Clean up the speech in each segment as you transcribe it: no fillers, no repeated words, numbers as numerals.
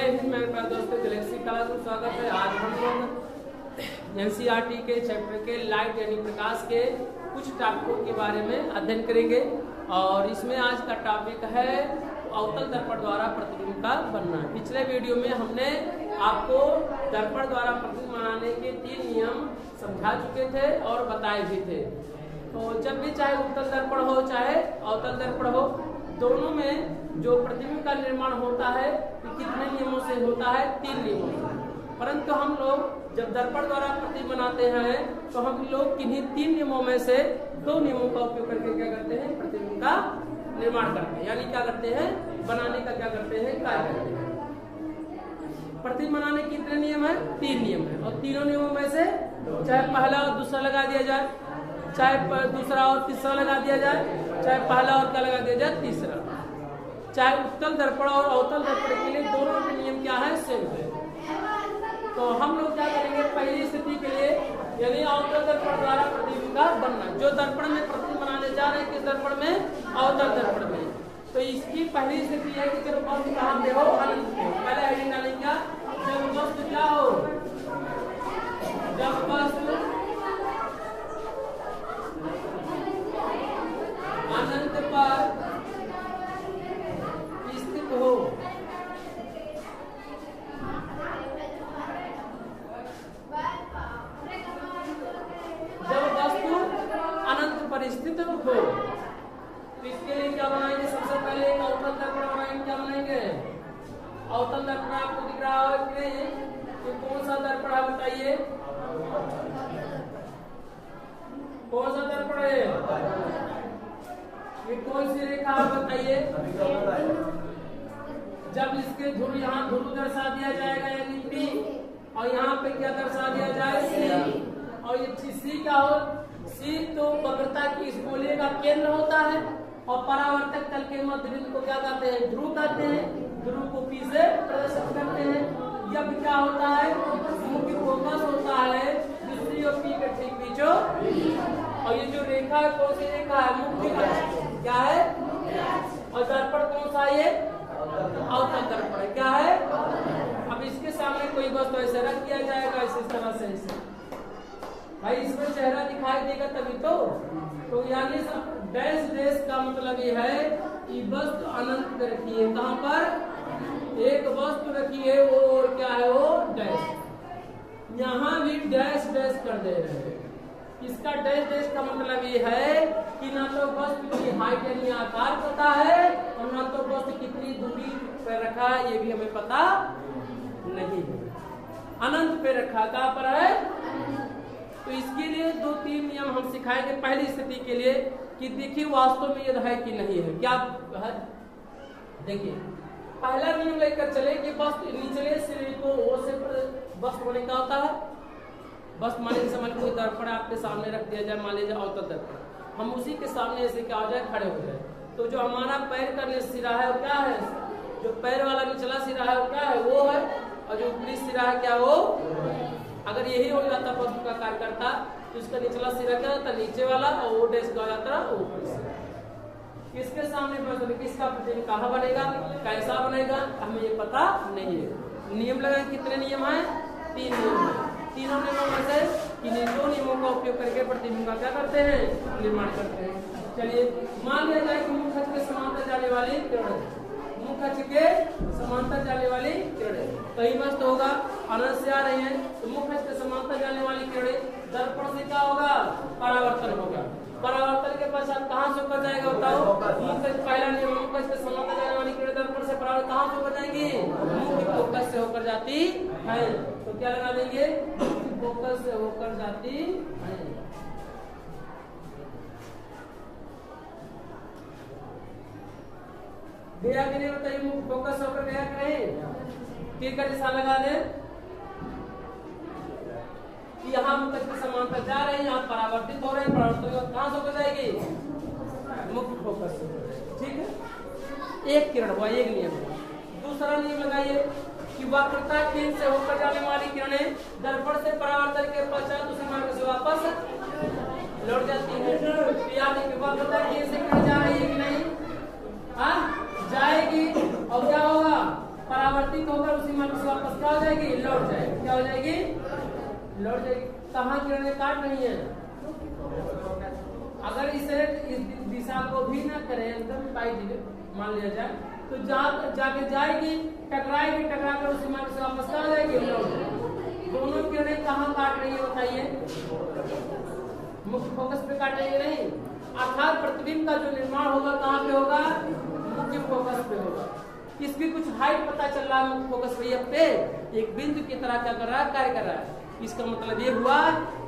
हिंद मेरे प्यारे दोस्तों, गैलेक्सी क्लास में स्वागत है। आज हम लोग एनसीईआरटी के चैप्टर के लाइट यानी प्रकाश के कुछ टॉपिकों के बारे में अध्ययन करेंगे और इसमें आज का टॉपिक है अवतल दर्पण द्वारा प्रतिबिंब का बनना। पिछले वीडियो में हमने आपको दर्पण द्वारा प्रतिबिंब बनाने के 3 नियम समझा चुके थे और बताए भी थे। तो जब भी चाहे उत्तल दर्पण हो चाहे अवतल दर्पण हो, दोनों में जो प्रतिबिंब का निर्माण होता है कि कितने नियमों से होता है? 3 नियमों से। परंतु हम लोग जब दर्पण द्वारा प्रतिबिंब बनाते हैं तो हम लोग किन्हीं 3 नियमों में से 2 नियमों का उपयोग करके क्या करते हैं? प्रतिबिंब का निर्माण करते हैं, यानी क्या करते हैं? बनाने का क्या करते हैं? कार्य करते हैं। प्रतिबिंब बनाने के कितने नियम है? 3 नियम है और तीनों नियमों में से चाहे पहला और दूसरा लगा दिया जाए, चाहे दूसरा और तीसरा लगा दिया जाए, चाहे पहला और क्या लगा दिया जाए? तीसरा। चाहे उत्तल दर्पण और अवतल दर्पण के लिए दोनों के नियम क्या है? सेम है। तो हम लोग क्या करेंगे? पहली स्थिति के लिए यानी अवतल दर्पण द्वारा प्रतिबिंब का बनना, जो दर्पण में प्रतिबिंब बनाने जा रहे हैं किस दर्पण में? अवतल दर्पण में। तो इसकी पहली स्थिति है कि जब वस्तु कहाँ पे हो? अनंत पे। पहले हेडिंग डालेंगे जब वस्तु क्या हो? जब वस्तु अनंत पर स्थित हो। जब वस्तु अनंत पर स्थित हो तो इसके लिए क्या बनाएंगे? सबसे पहले एक अवतल दर्पण बनाएंगे। क्या बनाएंगे? अवतल दर्पण आपको दिख रहा है कि कौन सा दर्पण है? बताइए कौन सा दर्पण है? ये कौन सी रेखा है? बताइए। जब इसके ध्रुव यहाँ ध्रुव दर्शा दिया जाएगा यानी P और यहाँ पे क्या दर्शा दिया जाए? C। और ये C क्या हो? C तो वक्रता की इस गोले का केंद्र होता है और परावर्तक तल के मध्य बिंदु को क्या कहते हैं? ध्रुव कहते हैं। ध्रुव को P से प्रदर्शित करते हैं। यह क्या होता है? मुख्य फोकस होता है दूसरी और P के ठीक बीचों। और ये जो रेखा है कौन सी रेखा है? मुख्य क्या है? और दर्पण कौन सा? ये अवतल दर्पण है। क्या है? अब इसके सामने कोई वस्तु ऐसे रख दिया जाएगा इस तरह से इसे। भाई इसमें चेहरा दिखाई देगा तभी तो यानी डैश डैश का मतलब ये है कि वस्तु अनंत पे रखी है। कहाँ पर? एक वस्तु रखी है वो और क्या है? वो डैश। यहाँ भी डैश डैश कर दे रहे हैं। इसका डैश डैश का मतलब ये है कि ना तो वस्तु की हाइट यानी आकार पता है और ना तो वस्तु कितनी दूरी पर रखा है ये भी हमें पता नहीं है। अनंत पे रखा। कहाँ पर है? तो इसके लिए 2-3 नियम हम सिखाएंगे पहली स्थिति के लिए कि देखिए वास्तव में यह है कि नहीं है। क्या है? देखिए पहला नियम लेकर चले कि वस्तु निचले सिरे को ओ से वस्तु होने का होता है। बस मान लीजिए समझ कोई दर्पण आपके सामने रख दिया जाए, मान लीजिए अवतल दर्पण, हम उसी के सामने ऐसे क्या हो जाए? खड़े हो जाए। तो जो हमारा पैर का सिरा है वो क्या है? जो पैर वाला निचला सिरा है वो क्या है? वो है। और जो ऊपरी सिरा है क्या? वो। अगर यही हो जाता वस्तु का कार्य करता तो इसका निचला सिरा क्या होता? नीचे वाला और वो डैश का हो जाता ऊपरी सिरा। किसके सामने वस्तु किसका प्रतिबिंब कहाँ बनेगा? कैसा बनेगा? हमें ये पता नहीं है। नियम लगाए कितने नियम है? 3 नियम है। तीनों नियमों में से किन्हीं 2 नियमों का उपयोग करके प्रतिबिंब का क्या करते हैं? निर्माण करते हैं। चलिए मान लिया जाए कि मुख्य अक्ष के समांतर जाने वाली किरण, मुख्य अक्ष के समांतर जाने वाली किरणें कहीं वस्तु होगा अनंत से आ रही है तो मुख्य अक्ष के समांतर जाने वाली किरणें दर्पण से क्या होगा? परावर्तन होगा। परावर्तन के पश्चात कहाँ से होकर जाएगा? बताओ। मुख्य पहला नियम मुख्य अक्ष के समांतर जाने वाली किरणें दर्पण से परावर्तन कहाँ से होकर जाएंगी? मुख्य फोकस से होकर जाती है। तो क्या लगा देंगे? फोकस से होकर जाती है। गया कि नहीं? बताइए मुख्य फोकस से होकर गया कि नहीं? तीर का निशान लगा दे कि यहाँ मुख्य के समांतर जा रहे हैं, यहाँ परावर्तित हो रहे हैं। परावर्तित कहाँ से होकर जाएगी? मुख्य फोकस से। ठीक है, एक किरण हुआ, एक नियम। दूसरा नियम लगाइए कि वक्रता केंद्र से होकर जाने वाली किरणें दर्पण से परावर्तन के पश्चात उसी मार्ग से वापस लौट जाती है। यानी कि वक्रता केंद्र से किरण जा रही है कि नहीं? हाँ जाएगी और क्या होगा? परावर्तित होकर उसी जाएगी? लौट जाएगी। क्या हो जाएगी? लौट जाएगी। कहाँ किरणें काट रही है? अगर इसे इस दिशा को भी ना करें, एकदम मान लिया जाए, तो जाके जाएगी, टकराएगी, टकरा कर उसी मार्ग से वापस कहाँ जाएगी? लौट जाएगी। दोनों किरणें कहाँ काट रही है बताइए? मुख्य फोकस पे काटेंगे नहीं, अर्थात प्रतिबिंब का जो निर्माण होगा कहाँ पे होगा? मुख्य फोकस पे होगा। इसकी कुछ हाइट पता चल रहा है मुख्य फोकस पे एक बिंदु की तरह क्या कर रहा है? कार्य कर रहा है। इसका मतलब ये हुआ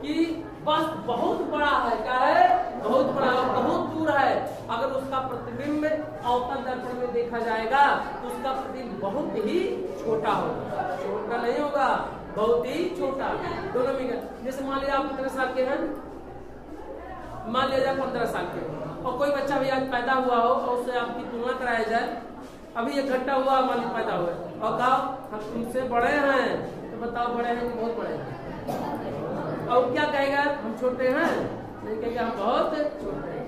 कि वस्तु बहुत बड़ा है। क्या है? बहुत बड़ा है, बहुत दूर है। अगर उसका प्रतिबिंब अवतल दर्पण में देखा जाएगा तो उसका प्रतिबिंब बहुत ही छोटा होगा। छोटा नहीं होगा, बहुत ही छोटा। दोनों में जैसे मान लिया आप कितने साल के हैं? मान लिया जाए 15 साल के, और कोई बच्चा भी आज पैदा हुआ हो और उससे आपकी तुलना कराया जाए, अभी 1 घंटा हुआ मान लीजिए पैदा हुआ, और कहा हम तुमसे बड़े हैं, तो बताओ बड़े हैं कि बहुत बड़े हैं? और क्या कहेगा? हम छोटे हैं? नहीं कहेगा हम बहुत छोटे हैं।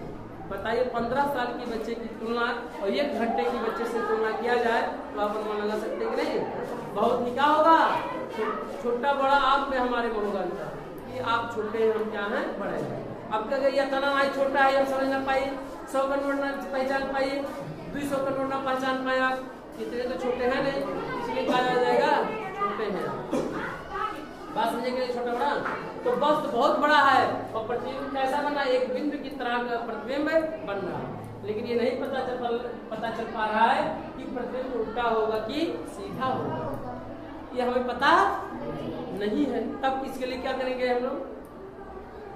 बताइए 15 साल के बच्चे की तुलना और 1 घंटे की बच्चे से तुलना किया जाए तो आप अनुमान लगा सकते हैं कि नहीं? बहुत ही क्या होगा? छोटा बड़ा आप में हमारे में होगा कि आप छोटे हैं, हम क्या हैं? बड़े हैं। अब क्या ये तना आई छोटा है, हम समझ ना पाए, 100 का नोट ना पहचान पाइए, 200 का नोट ना पहचान पाए, आप कितने तो छोटे हैं नहीं, इसलिए कहा जाएगा छोटे हैं। बात समझे कि छोटा बड़ा? तो वस्तु बहुत बड़ा है और प्रतिबिंब कैसा बना? एक बिंदु की तरह का प्रतिबिंब बन रहा है, लेकिन ये नहीं पता चल पा रहा है कि प्रतिबिंब उल्टा होगा कि सीधा होगा, ये हमें पता नहीं है। तब इसके लिए क्या करेंगे हम लोग?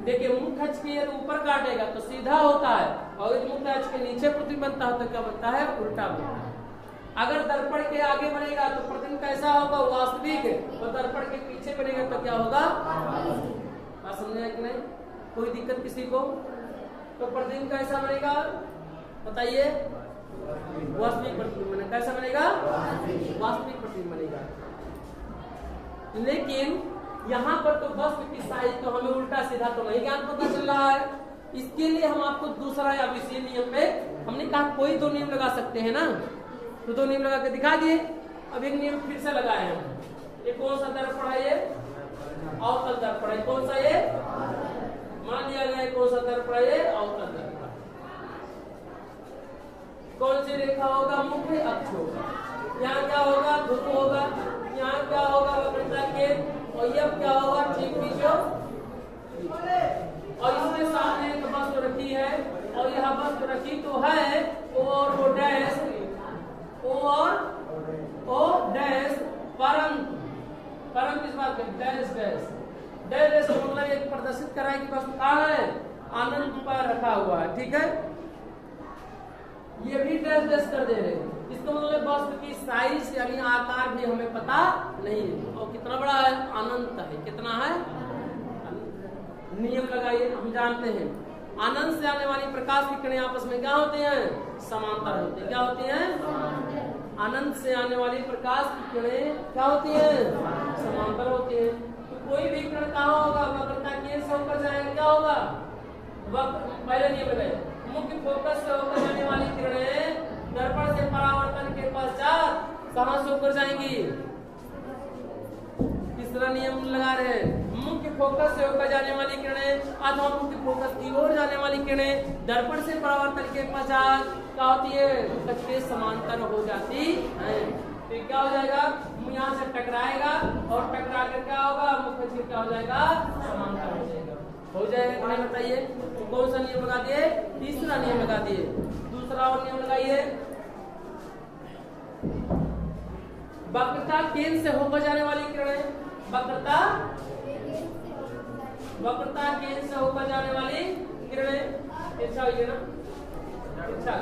देखिए मुख खच के ऊपर काटेगा तो सीधा होता है, और मुख खच के नीचे प्रतिबिंब बनता है तो क्या बनता है? उल्टा बनता है। अगर दर्पण के आगे बनेगा तो प्रतिबिंब कैसा होगा? वास्तविक, और दर्पण के पीछे बनेगा तो क्या होगा? बात समझे कि नहीं? कोई दिक्कत किसी को? तो प्रतिबिंब कैसा बनेगा बताइए? वास्तविक प्रतिबिंब बनेगा। कैसा बनेगा? वास्तविक प्रतिबिंब बनेगा। लेकिन यहाँ पर तो वस्तु की साइज तो हमें उल्टा सीधा तो नहीं ज्ञान पता चल रहा है। इसके लिए हम आपको दूसरा या विशेष नियम पे हमने कहा कोई 2 नियम लगा सकते हैं ना, तो 2 नियम लगा के दिखा दिए। अब एक नियम फिर से लगाए हम। ये कौन सा दर्पण है? ये अवतल दर्पण है। कौन सा? ये मान लिया गया कौन सा दर्पण है? ये अवतल दर्पण। कौन सी रेखा होगा? मुख्य अक्ष होगा। यहाँ क्या होगा? ध्रुव होगा। यहाँ क्या होगा? वक्रता के, और यह क्या होगा? ठीक बीजों, और इसके सामने एक वस्तु रखी है, और यह वस्तु रखी तो है और वो डैश, और डैश, परंतु इस बात में डैश डैश मतलब एक प्रदर्शित करा है कि वस्तु कहाँ है? अनंत पर रखा हुआ है। ठीक है, ये भी डैश कर दे रहे हैं। इसका मतलब वस्तु की साइज यानी आकार भी हमें पता नहीं है, और कितना बड़ा है? अनंत है। कितना है? नियम लगाइए, हम जानते हैं अनंत से आने वाली प्रकाश की किरणें आपस में क्या होती हैं? समांतर होती है। क्या होती हैं? अनंत से आने वाली प्रकाश की किरणें क्या होती हैं? समांतर होती है। तो कोई भी किरण कहाँ होगा? वक्रता केंद्र से होकर जाएगा। क्या होगा? पहले नियम लगाइए, मुख्य फोकस से होकर जाने वाली किरणें दर्पण से परावर्तन के पश्चात कहां से होकर जाएंगी? तीसरा नियम लगा रहे हैं, मुख्य फोकस से होकर जाने वाली किरणें अथवा मुख्य फोकस की ओर जाने वाली किरणें दर्पण से परावर्तन के पश्चात क्या होती है? फोकस के समांतर हो जाती है। तो क्या हो जाएगा? यहाँ से टकराएगा और टकरा कर क्या होगा? मुख्य क्या हो जाएगा? समांतर हो जाएगा। हो जाएगा नहीं बताइए? तो कौन सा नियम लगा दिए? तीसरा नियम लगा दिए। दूसरा और नियम लगाइए, वक्रता केंद्र से होकर जाने वाली किरणें, वक्रता केंद्र से होकर जाने वाली किरणें अच्छा होगी ना? अच्छा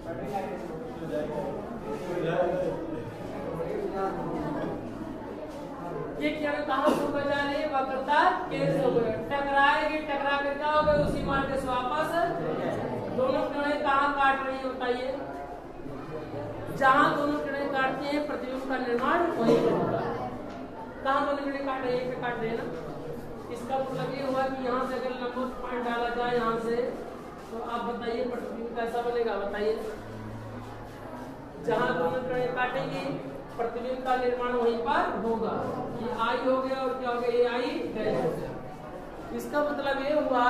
ये क्या कहाँ से होकर जा रही है? वक्रता केंद्र से होकर टकराएगी, टकरा कर क्या होगा? उसी मार्ग से वापस दोनों किरणें कहाँ काट रही है बताइए? जहाँ दोनों किरणें काटती हैं प्रतिबिंब का निर्माण वहीं पर होगा। कहाँ दोनों किरणें काट रही है? पे काट रही है ना। इसका मतलब ये हुआ कि यहाँ से अगर लंबवत पॉइंट डाला जाए यहाँ से, तो आप बताइए प्रतिबिंब कैसा बनेगा? बताइए। जहाँ दोनों किरणें काटेंगी प्रतिबिंब का निर्माण वहीं पर होगा। ये आई हो गया और क्या हो गया? ये आई डैश हो गया। इसका मतलब ये हुआ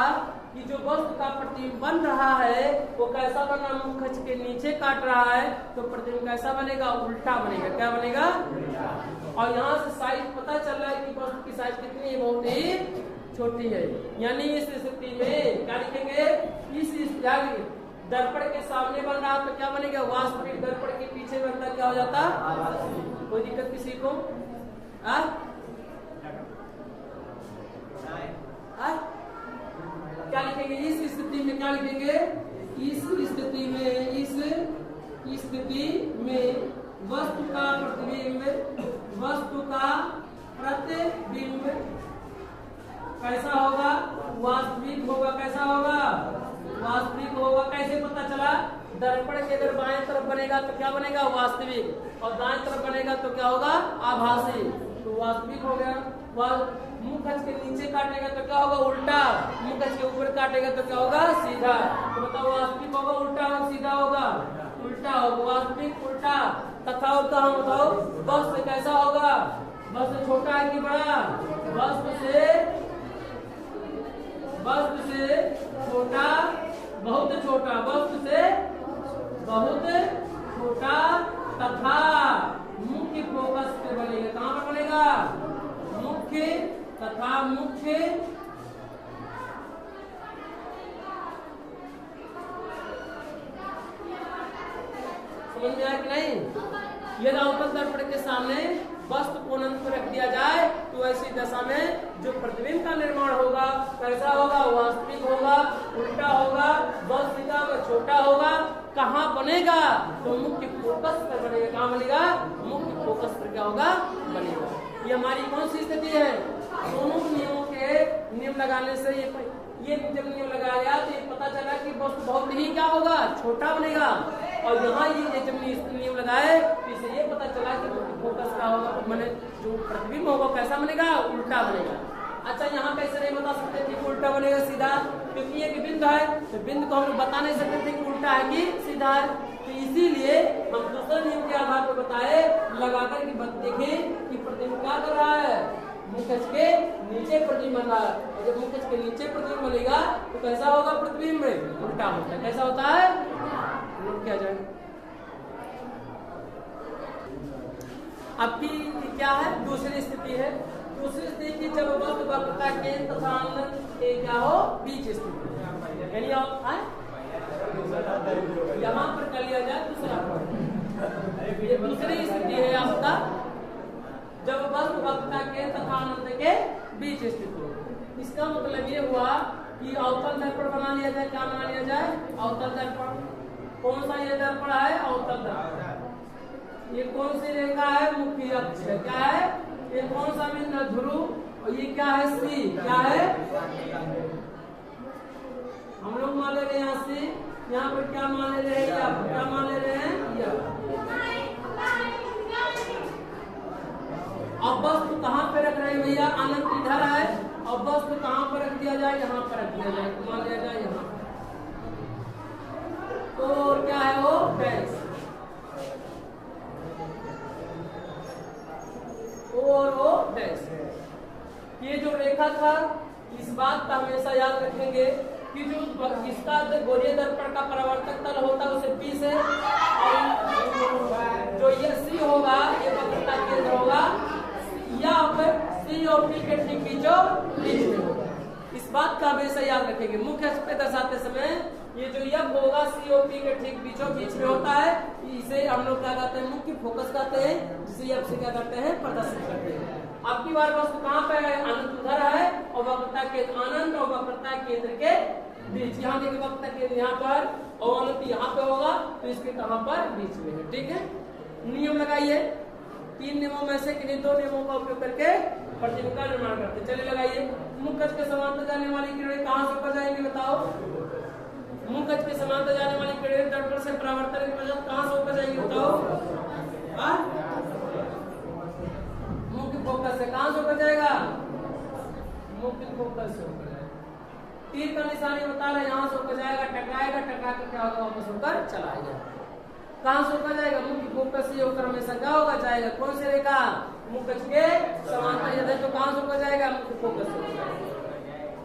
कि जो वस्तु का प्रतिबिंब बन रहा है वो कैसा बना? मुख खच के नीचे काट रहा है तो प्रतिबिंब कैसा बनेगा? उल्टा बनेगा। क्या बनेगा? और यहाँ से साइज पता चल रहा है कि वस्तु की साइज कितनी है? बहुत ही छोटी है। यानी इस स्थिति में क्या लिखेंगे? इस दर्पण के सामने बन रहा तो क्या बनेगा? वास्तविक। दर्पण के पीछे बनता क्या हो जाता? कोई दिक्कत किसी को? क्या लिखेंगे? इस स्थिति में क्या लिखेंगे? इस स्थिति में वस्तु का प्रतिबिंब कैसा होगा? वास्तविक होगा। कैसा होगा? वास्तविक होगा। कैसे पता चला? दर्पण के अगर बाएं तरफ बनेगा तो क्या बनेगा? वास्तविक। और दाएं तरफ बनेगा तो क्या होगा? आभासी। तो वास्तविक हो गया। मुंह खच के नीचे काटेगा तो क्या होगा? उल्टा। मुंह खच के ऊपर काटेगा तो क्या होगा? सीधा। तो बताओ वास्तविक होगा उल्टा और सीधा होगा? उल्टा होगा। वास्तविक उल्टा। तथा और कहा बताओ? वस्तु कैसा होगा? वस्तु छोटा है कि बड़ा? वस्तु से छोटा, बहुत छोटा। वस्तु से बहुत छोटा तथा मुख्य फोकस पे बनेगा। कहाँ पर बनेगा? मुख्य तथा मुख्य समझ में आया कि नहीं? यदि अवतल दर्पण के सामने वस्तु को अनंत पर रख दिया जाए तो ऐसी दशा में जो प्रतिबिंब का निर्माण होगा कैसा होगा? वास्तविक होगा, उल्टा होगा, बहुत सीधा व छोटा होगा। कहाँ बनेगा? तो मुख्य फोकस पर बनेगा। कहाँ बनेगा? मुख्य फोकस पर क्या होगा? बनेगा। ये हमारी कौन सी स्थिति है? दोनों नियमों के नियम लगाने से ये जब नियम लगाया गया तो ये पता चला कि वस्तु बहुत ही क्या होगा? छोटा बनेगा। और यहाँ ये जब नियम लगाए तो इसे ये पता चला कि फोकस का होगा, मैंने जो प्रतिबिंब होगा कैसा बनेगा? उल्टा बनेगा। अच्छा, यहाँ कैसे नहीं बता सकते थे कि उल्टा बनेगा सीधा? क्योंकि ये बिंदु है तो बिंदु को हम बता नहीं सकते थे कि उल्टा है कि सीधा है। तो इसीलिए हम दूसरे नियम के आधार पर बताए लगाकर के देखें कि प्रतिबिंब क्या कर रहा है? मुंह खच के नीचे प्रतिबिंब बन रहा है। और जब मुंह खच के नीचे प्रतिबिंब बनेगा तो कैसा होगा? प्रतिबिंब उल्टा होता है। कैसा होता है? नोट किया जाए। आपकी क्या है? दूसरी स्थिति है। दूसरी स्थिति जब वस्तु वक्रता के तथा अनंत के क्या हो? बीच स्थिति। यानी यहाँ पर कर लिया जाए दूसरा। ये दूसरी स्थिति है आपका जब वस्तु वक्रता के तथा अनंत के बीच स्थित हो। इसका मतलब ये हुआ कि अवतल दर्पण बना लिया जाए। क्या बना लिया जाए? अवतल दर्पण। कौन सा ये दर्पण है? अवतल दर्पण। ये कौन सी रेखा है? मुख्य अक्ष है। क्या है? ये कौन सा बिंदु? ध्रुव। और ये क्या है? सी। क्या है? हम लोग मान ले रहे हैं यहाँ से, यहाँ पर क्या मान ले रहे हैं? क्या मान ले रहे हैं? अब वस्तु कहाँ पे रख रहे हैं भैया? अनंत इधर है। अब वस्तु कहाँ पर रख दिया जाए? यहाँ पर रख दिया जाए। मान लिया जाए यहाँ। तो क्या है वो? डैश। और वो डैश। ये जो रेखा था इस बात का हमेशा याद रखेंगे कि जो इसका गोलीय दर्पण का परावर्तक तल होता है उसे P से, और जो ये C होगा ये वक्रता केंद्र होगा या फिर C और P के ठीक बीच में होगा। इस बात का हमेशा याद रखेंगे। मुख्य अक्ष पे दर्शाते समय ये जो यब होगा C और P के ठीक बीच में होता है, इसे हम लोग क्या कहते हैं? मुख्य फोकस कहते हैं, जिसे यब से क्या करते हैं? प्रदर्शित करते हैं। आपकी बार वस्तु कहाँ पे है? अनंत उधर है और वक्रता केंद्र अनंत और वक्रता केंद्र के बीच। यहाँ देखिए वक्रता केंद्र यहाँ पर और अनंत यहाँ पे होगा तो इसके कहां पर बीच में है। ठीक है, नियम लगाइए। 3 नियमों में से किन्हीं 2 नियमों का उपयोग करके प्रतिबिंब का निर्माण करते हैं। चलिए लगाइए। मुख के समांतर जाने वाली किरणें कहां से ऊपर जाएंगी बताओ? मुख के समांतर जाने वाली किरणें दर्पण से परावर्तन के वजह कहां से ऊपर जाएंगी बताओ? मुख्य फोकस से कहां से ऊपर जाएगा? मुख्य फोकस से ऊपर जाएगा। तीर का निशानी बता रहा है, यहाँ से ऊपर जाएगा, टकराएगा, टकरा कर क्या होगा? वापस ऊपर चला आएगा। कहां से ऊपर जाएगा? मुख्य फोकस से होकर हमेशा क्या होगा? जाएगा। कौन सी रेखा? मुख्य के समांतर यदि तो कहां से ऊपर जाएगा? मुख्य फोकस से।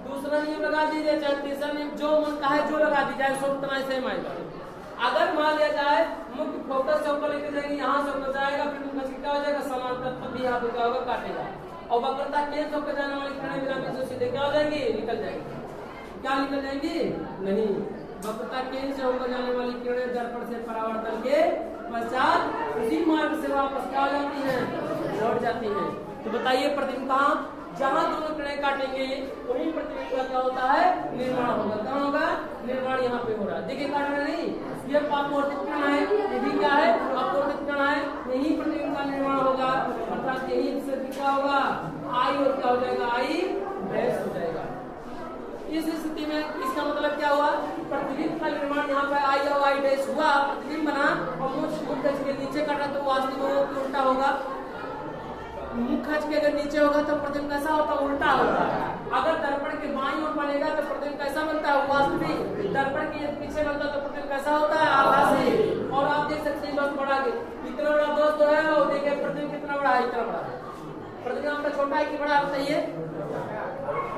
दूसरा नियम लगा दीजिए, चाहे तीसरा नियम जो मन का है जो लगा दी जाए, सब उतना सेम आएगा। अगर मान लिया जाए मुख्य फोकस से ऊपर लेके जाएंगे, यहाँ से ऊपर जाएगा, फिर मुख्य क्या हो जाएगा? समांतर, तभी यहाँ पे क्या होगा? काटेगा। और वक्रता केंद्र से ऊपर जाने वाली किरणें बिना बीच से सीधे क्या हो जाएंगी? निकल जाएंगी। क्या निकल जाएंगी? नहीं, वक्रता केंद्र से ऊपर जाने वाली किरणें दर्पण से परावर्तन के पश्चात उसी मार्ग से वापस क्या हो जाती हैं? लौट जाती हैं। तो बताइए प्रतिबिंब कहाँ? जहां दोनों किरणें काटेंगे वही प्रतिबिंब का क्या होता है? निर्माण होगा। कहाँ होगा? निर्माण यहाँ पे हो रहा है। देखिए काट रहे नहीं, ये अपवर्तित किरण है, ये भी क्या है? अपवर्तित किरण है। यही प्रतिबिंब का निर्माण होगा, अर्थात यही से क्या होगा? आई और क्या हो जाएगा? आई डैश हो जाएगा। इस स्थिति में इसका मतलब क्या हुआ? प्रतिबिंब का निर्माण यहाँ पे आई और आई डैश हुआ, प्रतिबिंब बना और मुख के नीचे काटा तो वास्तविक उल्टा होगा। मुख खच के अगर नीचे होगा तो प्रतिबिंब कैसा होता? उल्टा होता है। अगर दर्पण के बाईं ओर बनेगा तो प्रतिबिंब कैसा बनता है? वास्तविक। दर्पण के पीछे बनता तो प्रतिबिंब कैसा होता है? आभासी। और आप देख सकते हैं बस बढ़ा के इतना बड़ा दोस्त तो है, और देखिए प्रतिबिंब कितना बड़ा है? इतना बड़ा है। प्रतिबिंब आपका छोटा है कि बड़ा है बताइए?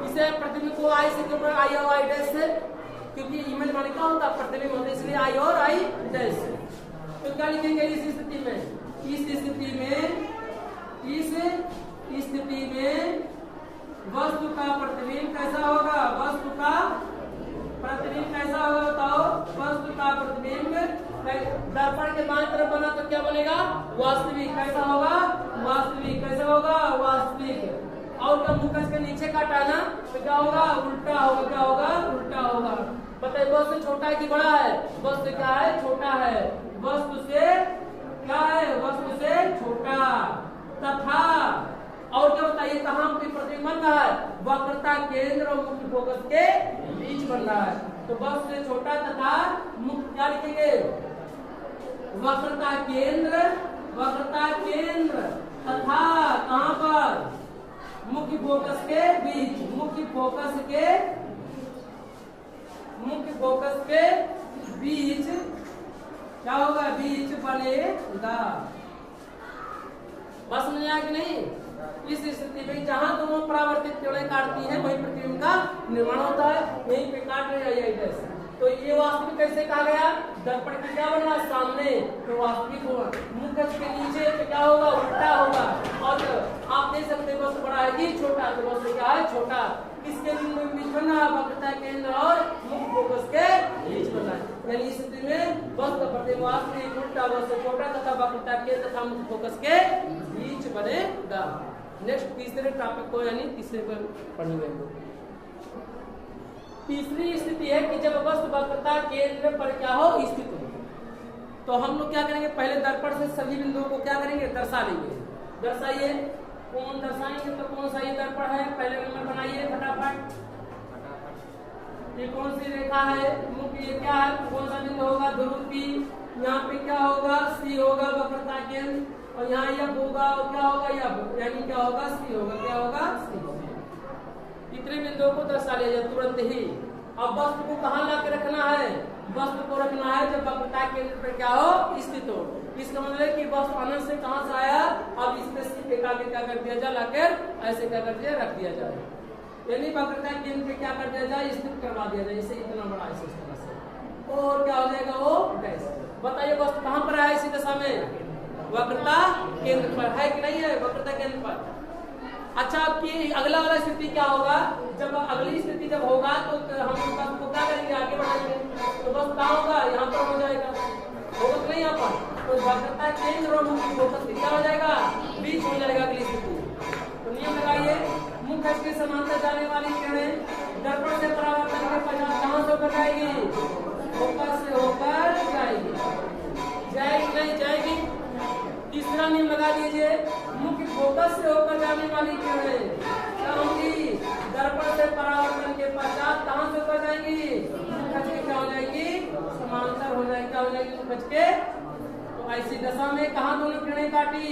इसे प्रतिबिंब को आई से क्यों? आई और आई डैश से, क्योंकि इमेज माने क्या होता है? प्रतिबिंब होता है, इसलिए आई और आई डैश। तो क्या लिखेंगे इस स्थिति में? इस स्थिति में वस्तु का प्रतिबिंब कैसा होगा? वस्तु का प्रतिबिंब कैसा होगा बताओ? वस्तु का प्रतिबिंब दर्पण के बाईं तरफ बना तो क्या बनेगा? वास्तविक। कैसा होगा? वास्तविक। कैसा होगा? वास्तविक। और क्या मुख के नीचे काटा ना तो क्या होगा? उल्टा होगा। क्या होगा? उल्टा होगा। बताइए वस्तु छोटा है कि बड़ा है? वस्तु क्या है? छोटा है। वस्तु से क्या है? वस्तु से छोटा। तथा और क्या बताइए कहां पे प्रतिबिंब बन रहा है? वक्रता केंद्र और मुख्य फोकस के बीच बन रहा है। तो वस्तु से छोटा तथा मुख्य क्या लिखेंगे? वक्रता केंद्र तथा कहां पर? मुख्य फोकस के बीच। मुख्य फोकस के बीच क्या होगा? बीच बनेगा। बस समझ आया कि नहीं? इस स्थिति में जहां दोनों परावर्तित किरणें काटती हैं वही प्रतिबिंब का निर्माण होता है। यहीं पे काट रहे हैं। तो ये वास्तविक कैसे कहा गया? दर्पण की क्या बन रहा है? सामने, तो वास्तविक होगा। मुख के नीचे तो क्या होगा? उल्टा होगा। और आप देख सकते हैं वस्तु बड़ा है कि छोटा? तो वस्तु क्या है? छोटा। किसके बीच बन रहा है? वक्रता केंद्र और मुख्य फोकस के बीच बन रहा है। यानी इस स्थिति में वस्तु का प्रतिबिंब वास्तविक, उल्टा, वस्तु छोटा तथा वक्रता केंद्र तथा मुख्य फोकस के बीच बनेगा। नेक्स्ट तीसरे टॉपिक को यानी तीसरे को पढ़ेंगे। तीसरी स्थिति है कि जब वस्तु वक्रता केंद्र पर क्या हो? स्थित हो। तो हम लोग क्या करेंगे? पहले दर्पण से सभी बिंदुओं को क्या करेंगे? दर्शा लेंगे। दर्शाइए। कौन दर्शाएंगे? तो कौन सा ये दर्पण है? पहले नंबर बनाइए फटाफट। ये कौन सी रेखा है? मुख्य ये क्या है? कौन सा बिंदु होगा? ध्रुव P। यहाँ पे क्या होगा? C होगा वक्रता केंद्र। और यहाँ यह होगा और क्या होगा? यानी क्या होगा? C होगा। क्या होगा? C। इतने बिंदुओं को दर्शा लिया जाए तुरंत ही। अब वस्तु को कहाँ ला के रखना है? वस्तु को रखना है जब वक्रता केंद्र पर क्या हो? स्थित हो। इसका मतलब है कि वस्तु अनंत से कहाँ से आया? अब इसमें C पे क्या कर दिया जाए? लाकर ऐसे क्या कर दिया? रख दिया जाए। यानी वक्रता केंद्र पे क्या कर दिया जाए? स्थित करवा दिया जाए। इसे इतना बड़ा इस तरह से। और क्या हो जाएगा? वो डैश। बताइए वस्तु कहाँ पर है इसी दशा में? वक्रता केंद्र पर है कि नहीं है? वक्रता केंद्र पर। अच्छा, आपकी अगला वाला स्थिति क्या होगा? जब अगली स्थिति जब होगा तो हम वस्तु को क्या करेंगे? आगे बढ़ाएंगे। तो वस्तु कहाँ होगा? यहाँ पर हो जाएगा। होगा नहीं यहाँ पर? तो वक्रता केंद्र और मुख्य फोकस क्या हो जाएगा? बीच हो जाएगा अगली स्थिति। तो नियम लगाइए। मुख्य के समांतर जाने वाली किरणें दर्पण से परावर्तन के पश्चात कहां से ऊपर जाएगी? फोकस से होकर जाएगी। जाएगी नहीं जाएगी। तीसरा नियम लगा दीजिए, मुख्य फोकस से होकर जाने वाली किरणें क्या होंगी? दर्पण से परावर्तन के पश्चात कहाँ से होकर जाएंगी? मुख के क्या हो जाएगी? समांतर हो जाएगी। क्या हो जाएगी? मुख के। तो ऐसी दशा में कहाँ दोनों किरणें काटी?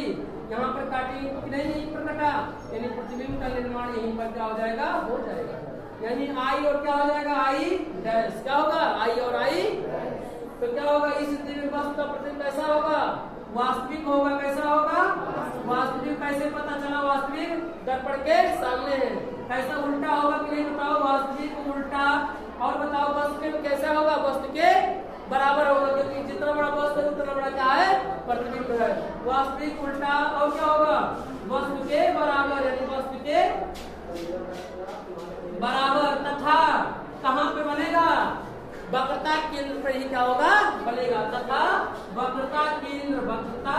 यहाँ पर काटी कि नहीं? यहीं पर कटा, यानी प्रतिबिंब का निर्माण यहीं पर क्या हो जाएगा? हो जाएगा। यानी आई और क्या हो जाएगा? I dash. क्या होगा? आई और आई। तो क्या होगा? इस स्थिति में वस्तु का प्रतिबिंब कैसा होगा? वास्तविक होगा। कैसा होगा? वास्तविक। कैसे पता चला वास्तविक? दर्पण के सामने है। कैसा? उल्टा होगा कि नहीं बताओ? वास्तविक उल्टा। और बताओ वस्तु कैसा होगा? वस्तु के बराबर होगा, क्योंकि जितना बड़ा वस्तु है उतना बड़ा क्या है? प्रतिबिंब है। वास्तविक उल्टा। और क्या होगा? वस्तु के बराबर, यानी वस्तु के बराबर। तथा कहाँ पे बनेगा? वक्रता केंद्र पर ही क्या होगा? बनेगा। तथा वक्रता केंद्र, वक्रता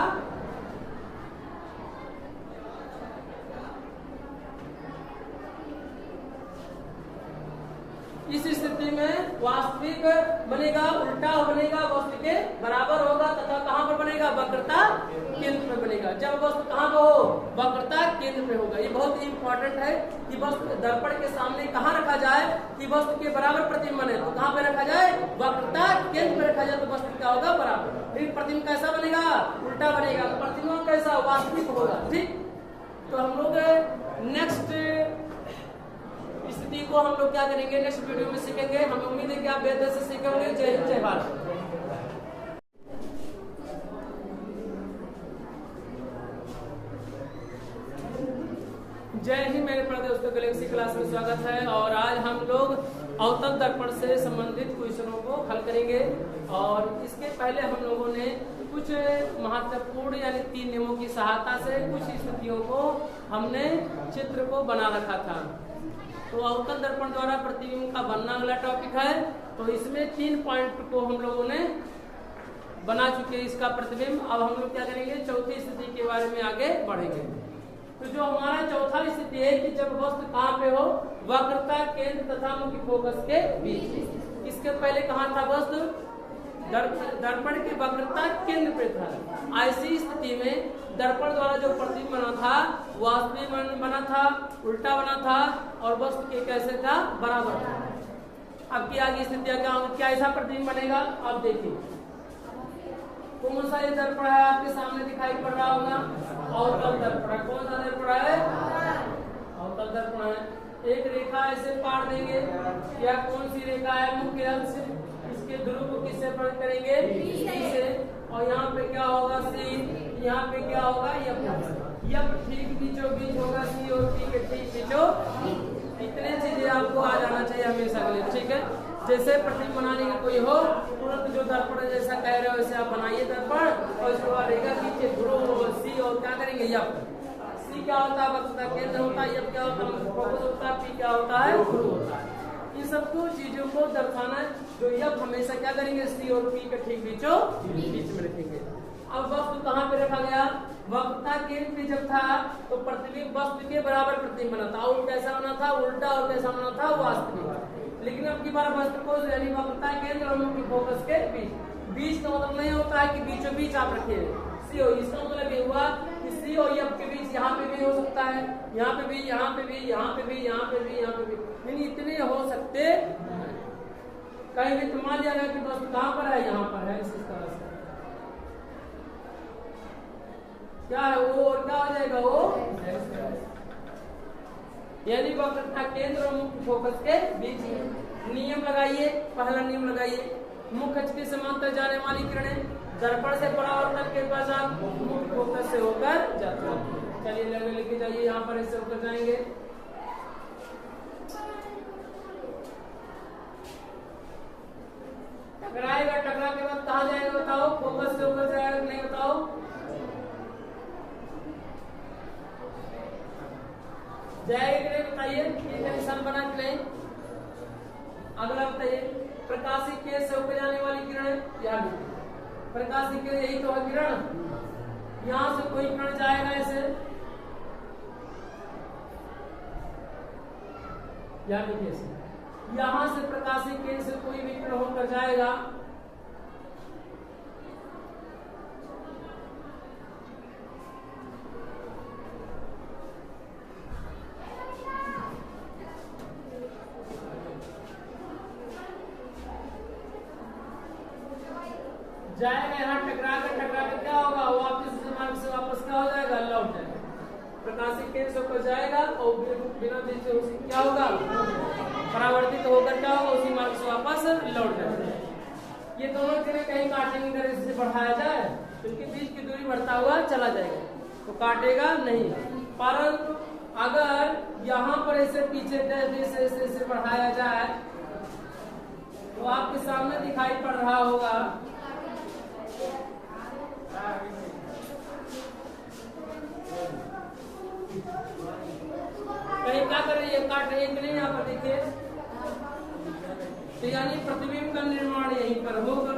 इस स्थिति में वास्तविक बनेगा, उल्टा बनेगा, वस्तु के बराबर होगा। तथा कहाँ पर बनेगा? वक्रता केंद्र पर बनेगा। जब वस्तु कहाँ पर हो? वक्रता केंद्र पे होगा। ये बहुत ही इंपॉर्टेंट है कि वस्तु दर्पण के सामने कहाँ रखा जाए कि वस्तु के बराबर प्रतिबिंब बने। तो कहाँ पे रखा जाए? वक्रता केंद्र पे रखा जाए तो वस्तु क्या होगा? बराबर। फिर प्रतिबिंब कैसा बनेगा? उल्टा बनेगा। तो प्रतिबिंब कैसा? वास्तविक होगा। ठीक। तो हम लोग नेक्स्ट स्थिति को हम लोग क्या करेंगे? नेक्स्ट वीडियो में सीखेंगे। हमें उम्मीद है कि आप बेहतर से सीखेंगे। जय हिंद, जय भारत। जय हिंद मेरे प्यारे दोस्तों, गैलेक्सी क्लास में स्वागत है। और आज हम लोग अवतल दर्पण से संबंधित क्वेश्चनों को हल करेंगे। और इसके पहले हम लोगों ने कुछ महत्वपूर्ण यानी 3 नियमों की सहायता से कुछ स्थितियों को हमने चित्र को बना रखा था। तो अवतल दर्पण द्वारा प्रतिबिंब का बनना अगला टॉपिक है। तो इसमें 3 पॉइंट को हम लोगों ने बना चुके हैं इसका प्रतिबिंब। अब हम लोग क्या करेंगे? चौथी स्थिति के बारे में आगे बढ़ेंगे। तो जो हमारा चौथा स्थिति है कि जब वस्तु कहाँ पे हो? वक्रता केंद्र तथा मुख्य फोकस के बीच। इसके पहले कहाँ था वस्तु? दर्पण के वक्रता केंद्र पे था। ऐसी स्थिति में दर्पण द्वारा जो प्रतिबिंब बना था वास्तविक बना था, उल्टा बना था और वस्तु के कैसे था? बराबर था। अब की आगे स्थितियां क्या ऐसा प्रतिबिंब बनेगा? आप देखिए कौन सा ये दर्पण है आपके सामने दिखाई पड़ रहा होगा? अवतल दर्पण। कौन सा दर्पण है? अवतल दर्पण है। एक रेखा ऐसे पार देंगे। क्या कौन सी रेखा है? मुख्य अक्ष। इसके ध्रुव को किससे प्रकट करेंगे? बी से। और यहाँ पे क्या होगा? सी। यहाँ पे क्या होगा? यप ठीक बीचों बीच होगा। सी और पी के ठीक बीचों। इतने चीजें आपको आ जाना चाहिए हमेशा के लिए। ठीक है। जैसे प्रतिबिंब बनाने का कोई हो तुरंत जो दर्पण जैसा कह रहे हो वैसे आप बनाइए दर्पण। और इसके बाद रेखा खींचे ध्रुव सी और क्या करेंगे? यप। सी क्या होता है? वक्रता केंद्र होता है। यप क्या होता है? फोकस होता है। पी क्या होता है? ध्रुव होता है। इन सबको चीजों को दर्शाना है। जो यप हमेशा क्या करेंगे? सी और पी के ठीक बीचों बीच में रखेंगे। अब वस्तु कहाँ पे रखा गया? वक्रता केंद्र पे जब था तो प्रतिबिंब वस्तु के बराबर प्रतिबिंब बना था। और कैसा बना था? उल्टा। और कैसा बना था? वास्तविक। लेकिन अब की बार वस्तु को यानी वक्रता केंद्र और मुख्य फोकस के बीच का मतलब नहीं होता है कि बीचों बीच आप रखिए सी हो। इसका मतलब ये हुआ कि सी और यप के बीच यहाँ पे भी हो सकता है, यहाँ पे भी, यहाँ पे भी, यहाँ पे भी, यहाँ पे भी, यहाँ पे भी, यानी इतने हो सकते। कहीं भी मान लिया गया कि वस्तु कहाँ पर है? यहाँ पर है। इस तरह से क्या है वो? और क्या हो जाएगा वो? यानी वक्रता केंद्र और मुख्य फोकस के बीच में। नियम लगाइए। पहला नियम लगाइए, मुख्य अक्ष के समांतर जाने वाली किरणें दर्पण से परावर्तन के पश्चात मुख्य फोकस से होकर जाती है। चलिए लगे लेके जाइए। यहाँ पर ऐसे होकर जाएंगे। टकराएगा। टकरा के बाद कहाँ जाएगा बताओ? फोकस से होकर जाएगा कि नहीं बताओ? जाएगा कि नहीं बताइए? ठीक है। निशान बना कि नहीं? अगला बताइए, प्रकाशिक केंद्र से होकर जाने वाली किरणें। याद रखिए प्रकाशिक केंद्र यही तो है किरण। यहाँ से कोई किरण जाएगा ऐसे, याद रखिए यहाँ से प्रकाशिक केंद्र से कोई भी किरण होकर जाएगा जाएगा यहाँ टकरा कर क्या होगा, वापस मार्ग से वापस क्या हो जाएगा, लौट जाएगा। प्रकाशित केंद्र से ऊपर जाएगा और बिना बीच से उसी क्या होगा, परावर्तित होकर क्या होगा, उसी मार्ग से वापस लौट जाएगा। ये दोनों किरण कहीं काटेंगे अगर इसे बढ़ाया जाए, क्योंकि बीच की दूरी बढ़ता हुआ चला जाएगा तो काटेगा नहीं। परंतु अगर यहाँ पर इसे पीछे से बढ़ाया जाए तो आपके सामने दिखाई पड़ रहा होगा कहीं क्या कर रही है, काट रही है कि नहीं, यहाँ पर देखिए। तो यानी प्रतिबिंब का निर्माण यहीं पर होगा।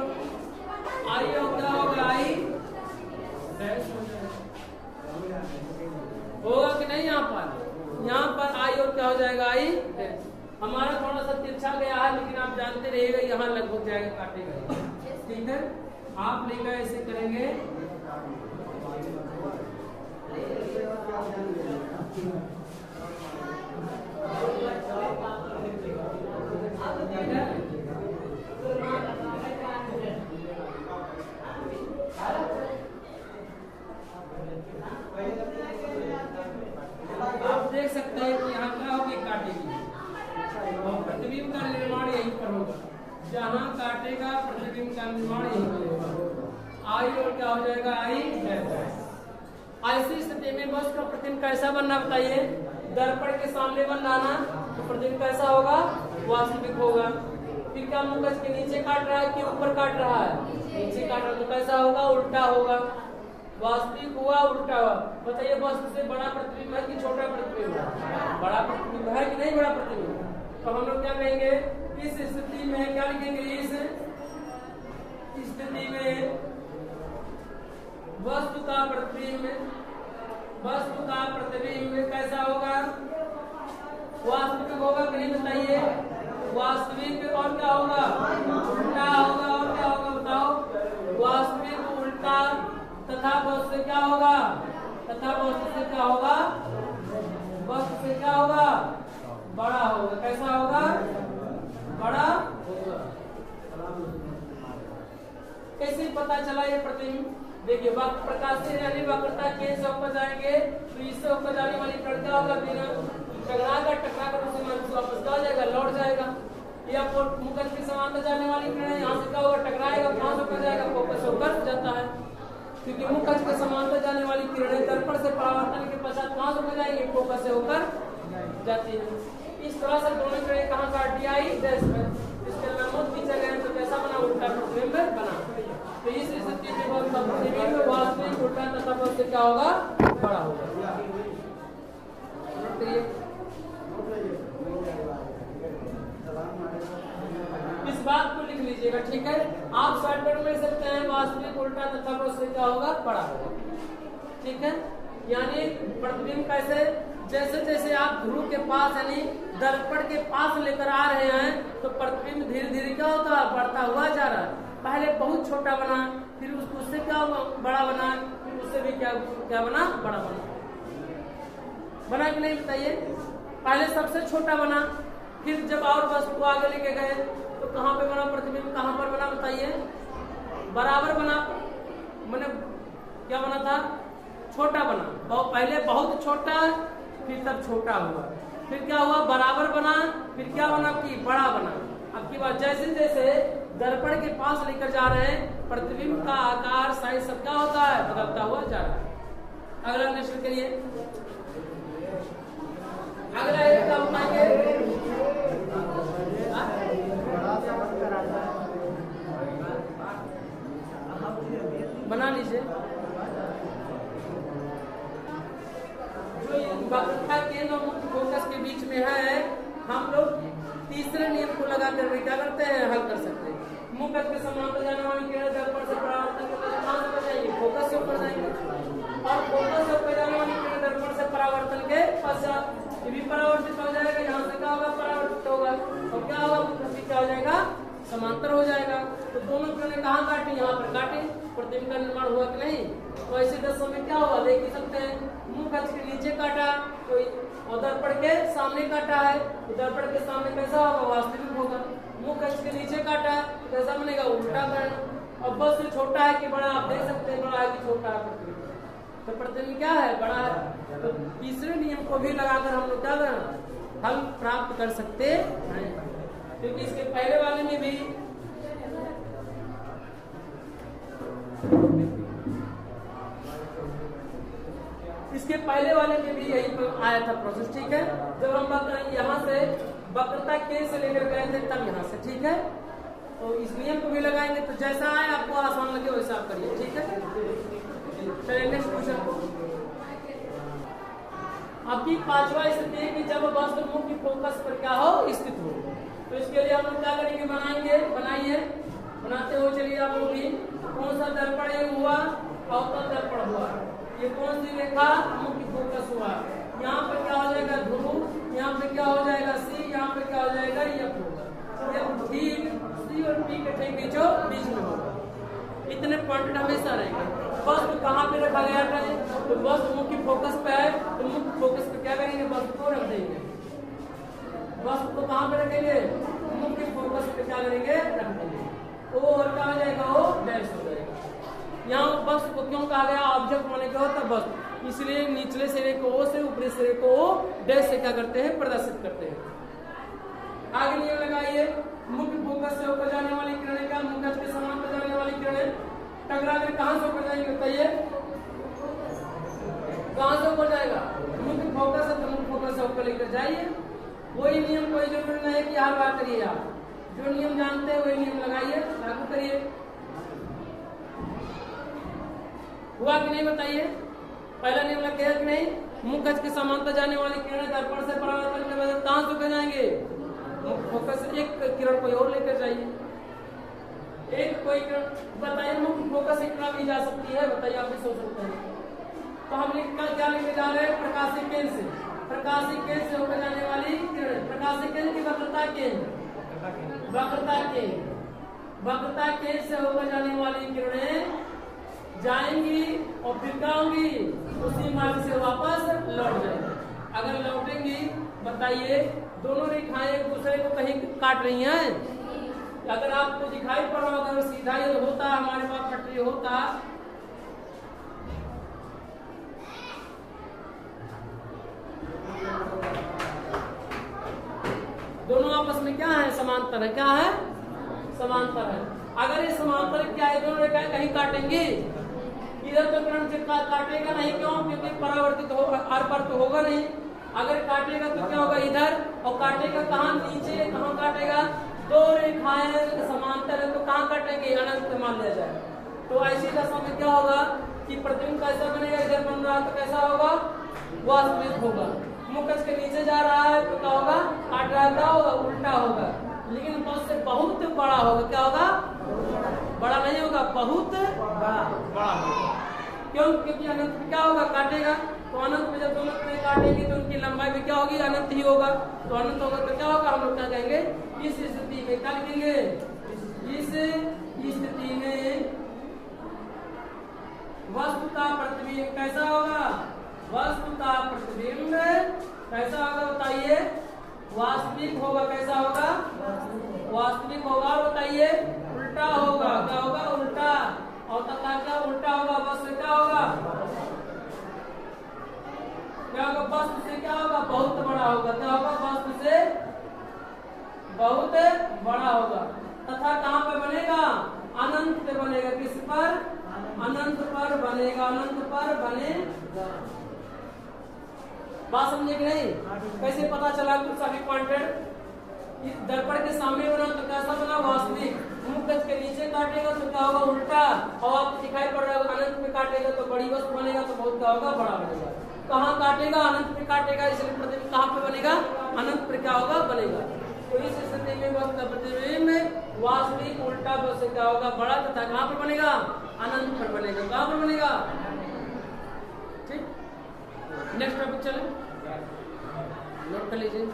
आई क्या होगा, आई होगा कि नहीं, यहाँ पर आई और क्या हो जाएगा, आई। हमारा थोड़ा सा तिरछा गया है, लेकिन आप जानते रहिएगा यहाँ लगभग जाएगा, काटेगा। ठीक है, आप लेकर ऐसे करेंगे। आप देख सकते हैं कि यहाँ क्या होगी, काटेगी और प्रतिबिंब का निर्माण यहीं पर होगा। जहाँ काटेगा प्रतिबिंब का निर्माण यहीं पर होगा। आई और क्या हो जाएगा, आई। ऐसी स्थिति में बस का प्रतिबिंब कैसा बनना बताइए, दर्पण के सामने बनाना तो प्रतिबिंब कैसा होगा, वास्तविक होगा। फिर क्या मुकज के नीचे काट रहा है कि ऊपर काट रहा है, नीचे काट रहा है तो कैसा होगा, उल्टा होगा। वास्तविक हुआ, उल्टा हुआ। बताइए वस्तु से बड़ा प्रतिबिंब है कि छोटा प्रतिबिंब है, बड़ा प्रतिबिंब है कि नहीं, बड़ा प्रतिबिंब। तो हम लोग क्या कहेंगे, इस स्थिति में क्या लिखेंगे, इस स्थिति में वस्तु का प्रतिबिंब कैसा होगा, वास्तविक होगा कि नहीं बताइए, वास्तविक। और क्या होगा, उल्टा होगा। और क्या होगा बताओ, वास्तविक उल्टा तथा वस्तु से क्या होगा, वस्तु से क्या होगा, बड़ा होगा। कैसा होगा, बड़ा होगा। कैसे पता चला ये प्रतिबिंब, देखिए प्रकाश से यानी वक्रता केंद्र से ऊपर जाएंगे तो इससे ऊपर जाने वाली कण क्या होगा, बिना टकरा कर उसी मार्ग से वापस क्या हो जाएगा, लौट जाएगा। या मुकज के समांतर जाने वाली कण है, यहाँ से क्या होगा, टकराएगा, कहाँ से ऊपर जाएगा, फोकस होकर जाता है। क्योंकि मुकज के समांतर जाने वाली किरणें दर्पण से परावर्तन के पश्चात कहाँ से हो जाएंगे, फोकस से होकर जाती है। इस तरह से दोनों किरणें कहाँ काट दिया, इसके लंबवत पीछे गए तो कैसा बना, उल्टा प्रतिबिंब बना। तो इस स्थिति में प्रतिबिंब वास्तविक उल्टा तथा वस्तु क्या होगा, बड़ा होगा। इस बात को लिख लीजिएगा, ठीक है। आप शॉर्टकट में लिख सकते हैं, वास्तविक उल्टा तथा वस्तु क्या होगा, बड़ा होगा। ठीक है, यानी प्रतिबिंब कैसे, जैसे जैसे आप ध्रुव के पास यानी दर्पण के पास लेकर आ रहे हैं तो प्रतिबिंब धीरे धीरे क्या होता है, बढ़ता हुआ जा रहा है। पहले बहुत छोटा बना, फिर उससे क्या बड़ा बना, फिर उससे भी क्या बना, बड़ा बना कि नहीं बताइए। पहले सबसे छोटा बना, फिर जब और वस्तु को आगे लेके गए तो कहाँ पे बना प्रतिबिंब, कहाँ पर बना बताइए, बराबर बना। मैंने क्या बना था, छोटा बना। पहले बहुत छोटा, फिर तब छोटा हुआ, फिर क्या हुआ, बराबर बना, फिर क्या बना कि बड़ा बना। अब की बात, जैसे जैसे दर्पण के पास लेकर जा रहे हैं प्रतिबिंब का आकार साइज सब क्या होता है, बदलता हुआ जा रहा है। अगला प्रश्न करिए, अगला एक क्या बताएंगे, बना लीजिए। जो वक्रता केंद्र और मुख्य फोकस के बीच में है, हम लोग तीसरे नियम को लगाकर क्या करते हैं, हल कर सकते हैं। मुकज के समांतर जाने वाली किरण दर्पण से परावर्तन के पश्चात कहाँ से जाएंगे, फोकस से ऊपर जाएंगे, और फोकस से ऊपर जाने वाली किरण दर्पण से परावर्तन के पश्चात ये भी परावर्तित हो जाएगा। यहाँ से क्या होगा, परावर्तित होगा, और क्या होगा, क्या हो जाएगा, समांतर हो जाएगा। तो दोनों किरणें कहाँ काटी, यहाँ पर काटी, प्रतिबिंब का निर्माण हुआ कि नहीं। तो ऐसे दशा में क्या हुआ, देख सकते हैं, मुकज के नीचे काटा तो और दर्पण के सामने काटा है, तो दर्पण के सामने कैसा होगा, वास्तविक होगा। मुकज के नीचे काटा तो कैसा बनेगा, उल्टा कर्ण, अब बस से छोटा है कि बड़ा, आप देख सकते हैं बड़ा है कि छोटा है प्रतिबिंब। तो प्रतिबिंब क्या है, बड़ा है। तो तीसरे नियम को भी लगाकर हम लोग क्या करना, हल प्राप्त कर सकते हैं, क्योंकि इसके पहले वाले में भी यही आया था प्रोसेस, ठीक है। जब हम यहाँ से वक्रता के से लेकर गए थे तब यहाँ से, ठीक है। तो इस नियम को भी लगाएंगे, तो जैसा आए आपको आसान लगे वैसा आप करिए, ठीक है। चलिए नेक्स्ट क्वेश्चन। आपकी पांचवा स्थिति है कि जब वस्तु मुख्य फोकस पर क्या हो, स्थित हो। तो इसके लिए हम लोग क्या करेंगे, बनाइए। बनाते हुए चलिए आप लोग भी। कौन सा दर्पण ये हुआ, अवतल दर्पण हुआ। ये कौन सी रेखा, मुख्य फोकस हुआ। यहाँ पर क्या हो जाएगा, ध्रुव। यहाँ पे क्या हो जाएगा, सी। यहाँ पे क्या हो जाएगा, एफ होगा। एफ ठीक सी और पी के ठीक बीच में होगा। इतने पॉइंट हमेशा रहेंगे। वस्तु कहाँ पे रखा गया था, तो वस्तु मुख्य फोकस पे है, तो मुख्य फोकस पे क्या करेंगे, वस्तु को रख देंगे। वस्तु को कहाँ पे रखेंगे, मुख्य फोकस पे क्या करेंगे, रख देंगे। ओ और क्या हो जाएगा, वो डैश हो जाएगा। यहाँ वस्तु को क्यों कहा गया, ऑब्जेक्ट माने क्या होता है, वस्तु। इसलिए निचले सिरे को ओ से, ऊपरी सिरे को ओ डैश से क्या करते हैं, प्रदर्शित करते हैं। आगे नियम लगाइए। मुख्य फोकस से होकर जाने वाली किरणें क्या, मुख्य के समांतर जाने वाली किरणें टकरा कर कहां से ऊपर जाएंगे, बताइए। कहां से ऊपर जाएगा, मुख्य फोकस है तो मुख्य फोकस से ऊपर लेकर जाइए। वही नियम, कोई जरूरी नहीं है कि हर बार करिए आप। जो नियम जानते हैं वही नियम लगाइए, लागू करिए। हुआ कि नहीं बताइए। पहला नियम लग गया कि नहीं, मुख्य के समांतर जाने वाली किरणें दर्पण से परावर्तन के बाद कहां से ऊपर जाएंगे, मुख्य फोकस से एक किरण कोई और लेकर जाइए। एक कोई किरण बताइए, मुख्य फोकस से किरण भी जा सकती है, बताइए, आप भी सोच सकते हैं। तो हम क्या लेके जा रहे हैं, प्रकाशीय केंद्र से। प्रकाशीय केंद्र से होकर जाने वाली किरण, प्रकाशीय केंद्र की वक्रता केंद्र, वक्रता केंद्र से होकर जाने वाली किरणें जाएंगी और फिर क्या होंगी, उसी मार्ग से वापस लौट जाएंगी। अगर लौटेंगी, बताइए, दोनों रेखाएं एक दूसरे को कहीं काट रही हैं। अगर आपको दिखाई पड़ रहा होगा, सीधा ये होता, हमारे पास पटरी होता, दोनों आपस में क्या है, समांतर है। क्या है, समांतर है। अगर ये समांतर क्या है, दोनों रेखाएं कहीं काटेंगी, इधर तो किरण काटेगा नहीं, क्यों, क्योंकि परावर्तित होगा, आर पार तो होगा नहीं। अगर काटेगा तो क्या होगा, इधर, और काटेगा कहाँ, नीचे। कहाँ काटेगा, दो रेखाएं समांतर है तो कहाँ काटेंगे, अनंत मान लिया जाए। तो ऐसी दशा में क्या होगा कि प्रतिबिंब कैसा बनेगा, इधर बन रहा है तो कैसा होगा, वास्तविक होगा। मुख्य के नीचे जा रहा है तो क्या होगा, काट रहा है, क्या होगा, उल्टा होगा। लेकिन बस से बहुत बड़ा होगा, क्या होगा, बड़ा नहीं होगा, बहुत बड़ा होगा। क्यों, क्योंकि अनंत में क्या होगा, काटेगा। तो अनंत में जब दोनों में काटेंगे तो उनकी लंबाई भी क्या होगी, अनंत ही होगा। तो अनंत होगा तो क्या होगा, हम लोग क्या कहेंगे, इस स्थिति में क्या लिखेंगे, इस स्थिति में वस्तुतः प्रतिबिंब कैसा होगा, वस्तुतः प्रतिबिंब कैसा होगा, बताइए, वास्तविक होगा। कैसा होगा, वास्तविक होगा। बताइए, उल्टा होगा। क्या होगा, उल्टा। और तथा क्या उल्टा होगा, वस्तु से क्या होगा, क्या होगा, वस्तु से क्या होगा, बहुत बड़ा होगा। क्या होगा, वस्तु से बहुत बड़ा होगा। तथा कहाँ पे बनेगा, अनंत पे बनेगा। किस पर, अनंत पर बनेगा, अनंत पर बनेगा। बात समझे कि नहीं, कैसे पता चला कुछ सभी पॉइंटेड। इस दर्पण के सामने बना तो कैसा बना, वास्तविक। मुख्य के नीचे काटेगा तो क्या होगा, उल्टा। और आपको दिखाई पड़ रहा है, अनंत में काटेगा तो बड़ी वस्तु बनेगा, तो बहुत क्या होगा, बड़ा बनेगा। कहाँ काटेगा, अनंत में काटेगा, इसलिए प्रतिबिंब कहाँ पे बनेगा, अनंत पर क्या होगा, बनेगा। तो इस स्थिति में वस्तु प्रतिबिंब वास्तविक उल्टा से क्या होगा, बड़ा, तथा कहाँ पर बनेगा, अनंत पर बनेगा। कहाँ पर बनेगा, ठीक। नेक्स्ट टॉपिक चले, नोट कर लीजिए।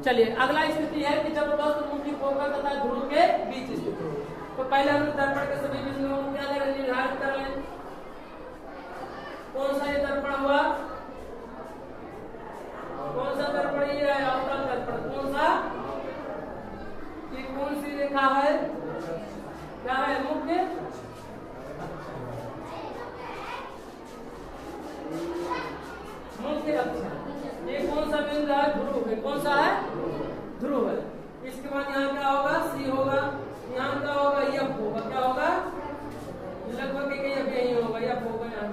चलिए, अगला स्थिति है कि जब वस्तु मुख्य फोकस तथा ध्रुव के बीच स्थित हो। तो पहले हम दर्पण के सभी बिंदुओं को क्या करें, निर्धारित कर लें। कौन सा ये दर्पण हुआ, कौन सा दर्पण ये है, अवतल दर्पण। कौन सा, ये कौन सी रेखा है? क्या है? मुख्य अक्ष। ये कौन सा बिंदु है? ध्रुव है। कौन सा है? ध्रुव है। इसके बाद यहाँ क्या होगा? सी होगा। यहाँ क्या होगा? एफ होगा। क्या होगा? लगभग यही होगा, एफ होगा यहाँ।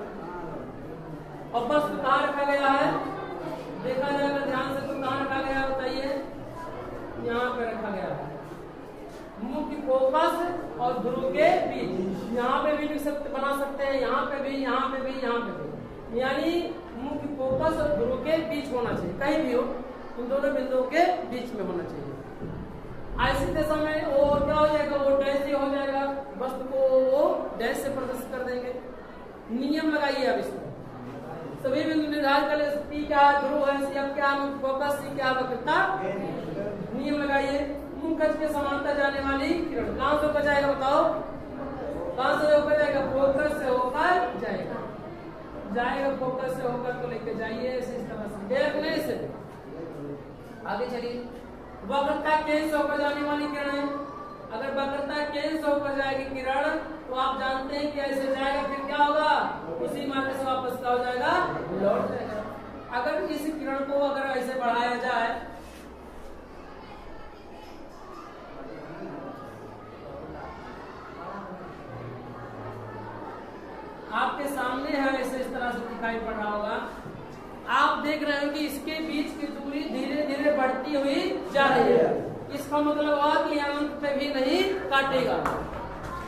और बस कहाँ रखा गया है? देखा जाएगा ध्यान से, तो कहाँ रखा गया है बताइए? यहाँ पे रखा गया है। मुख्य फोकस और ध्रुव के बीच। यहाँ पे भी लिख सकते, बना सकते हैं, यहाँ पे भी, यहाँ पे भी, यहाँ पे भी। यानी मुख्य फोकस और ध्रुव के बीच होना चाहिए, कहीं भी हो, उन दोनों बिंदुओं के बीच में होना चाहिए। ऐसी दशा में वो क्या हो जाएगा? वो डैश ही हो जाएगा, वस्तु को वो डैश से प्रदर्शित कर देंगे। नियम लगाइए अब इसमें, सभी बिंदु निर्धारित कर ले। पी क्या है? ध्रुव है। सी अब क्या? मुख्य फोकस। सी क्या? वक्रता। नियम लगाइए। मुख्य अक्ष के समांतर जाने वाली किरण कहां से होकर जाएगा? बताओ कहां से होकर जाएगा? फोकस से होकर जाएगा। फोकस से होकर तो लेके जाइए इस तरह से। देखने से आगे चलिए। वक्रता केंद्र से होकर जाने वाली किरण है। अगर वक्रता केंद्र से होकर जाएगी किरण, तो आप जानते हैं कि ऐसे जाएगा, फिर क्या होगा? उसी मार्ग से वापस क्या हो जाएगा? लौट जाएगा। अगर इस किरण को अगर ऐसे बढ़ाया जाए, आपके सामने है, ऐसे इस तरह से दिखाई पड़ रहा होगा। आप देख रहे हो कि इसके बीच की दूरी धीरे धीरे बढ़ती हुई जा रही है। इसका मतलब हुआ कि अनंत पे भी नहीं काटेगा।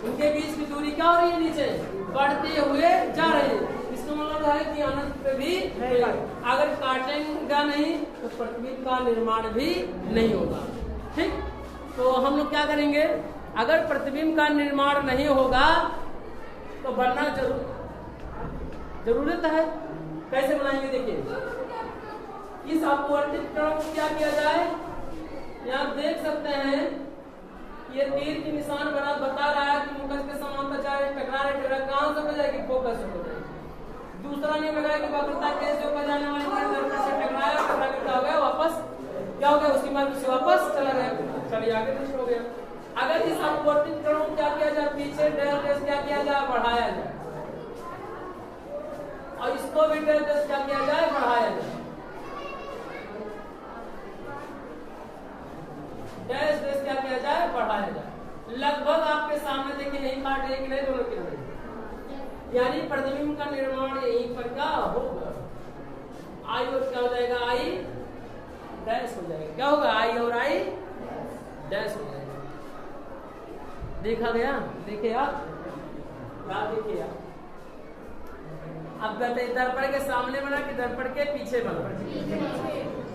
उनके बीच की दूरी क्या हो रही है? नीचे बढ़ते हुए जा रही है। इसका मतलब है कि अनंत पे भी नहीं। अगर काटेगा नहीं तो प्रतिबिंब का निर्माण भी नहीं होगा। ठीक, तो हम लोग क्या करेंगे? अगर प्रतिबिंब का निर्माण नहीं होगा तो बनना जरूरत है। कैसे बनाएंगे? देखिए, इस अपवर्तित किरण को क्या किया जाए? यहाँ देख सकते हैं ये तीर की निशान बता रहा है कि मुख्य के समांतर जाए, टकरा रहे, कहां से हो जाएगी? फोकस से हो जाएगी। दूसरा नियम लगाया कि वक्रता केंद्र से होकर जाने वाली किरण दर्पण से टकराया, टकरा हो गया, वापस क्या हो गया? उसी मार्ग से वापस चला गया। चलिए आगे दृष्ट हो गया। अगर इस अपवर्तित किरण को क्या किया जाए? पीछे डेल क्या किया जाए? बढ़ाया जाए। और इसको भी डेल क्या किया जाए? बढ़ाया जाए। डैश क्या किया जाए? बढ़ाया जाए। लगभग आपके सामने देखिए, यही काट रही नहीं दोनों किरणें, यानी प्रतिबिंब का निर्माण यहीं पर क्या होगा? आई और क्या हो जाएगा? आई डैश हो जाएगा। क्या होगा? आई और आई डैश हो जाएगा। देखा गया? देखिए आप, देखिए आप। अब कहते हैं दर्पण के सामने बना कि दर्पण के पीछे बना?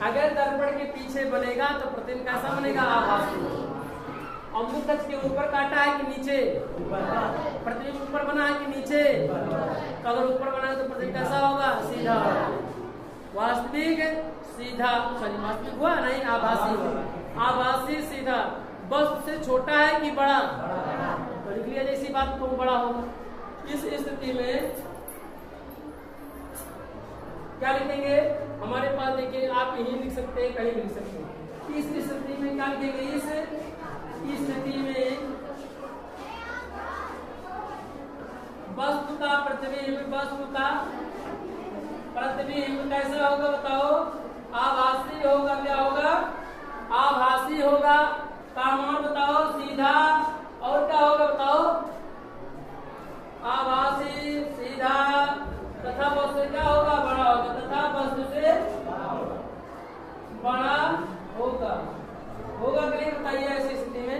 अगर दर्पण के पीछे बनेगा तो प्रतिबिंब कैसा बनेगा? आभासी। और मुख्य अक्ष के ऊपर काटा है कि नीचे? प्रतिबिंब ऊपर बना है कि नीचे? तो अगर ऊपर बना है तो प्रतिबिंब कैसा होगा? सीधा। वास्तविक सीधा, सॉरी वास्तविक हुआ नहीं, आभासी हुआ। आभासी सीधा। बस उससे छोटा है कि बड़ा? तो लिख लिया जैसी बात तो बड़ा होगा। इस स्थिति में क्या लिखेंगे? हमारे पास देखिए, आप यहीं लिख सकते हैं, कहीं भी लिख सकते हैं। इस स्थिति में क्या लिखेंगे? इस स्थिति में वस्तु का प्रतिबिंब कैसा होगा? बताओ। आभासी होगा। क्या होगा? आभासी होगा। का मान बताओ? सीधा। और क्या होगा? बताओ। आभासी, सीधा, तथा वस्तु क्या होगा? बड़ा होगा। तथा वस्तु से बड़ा होगा। होगा कि नहीं बताइए? ऐसी स्थिति में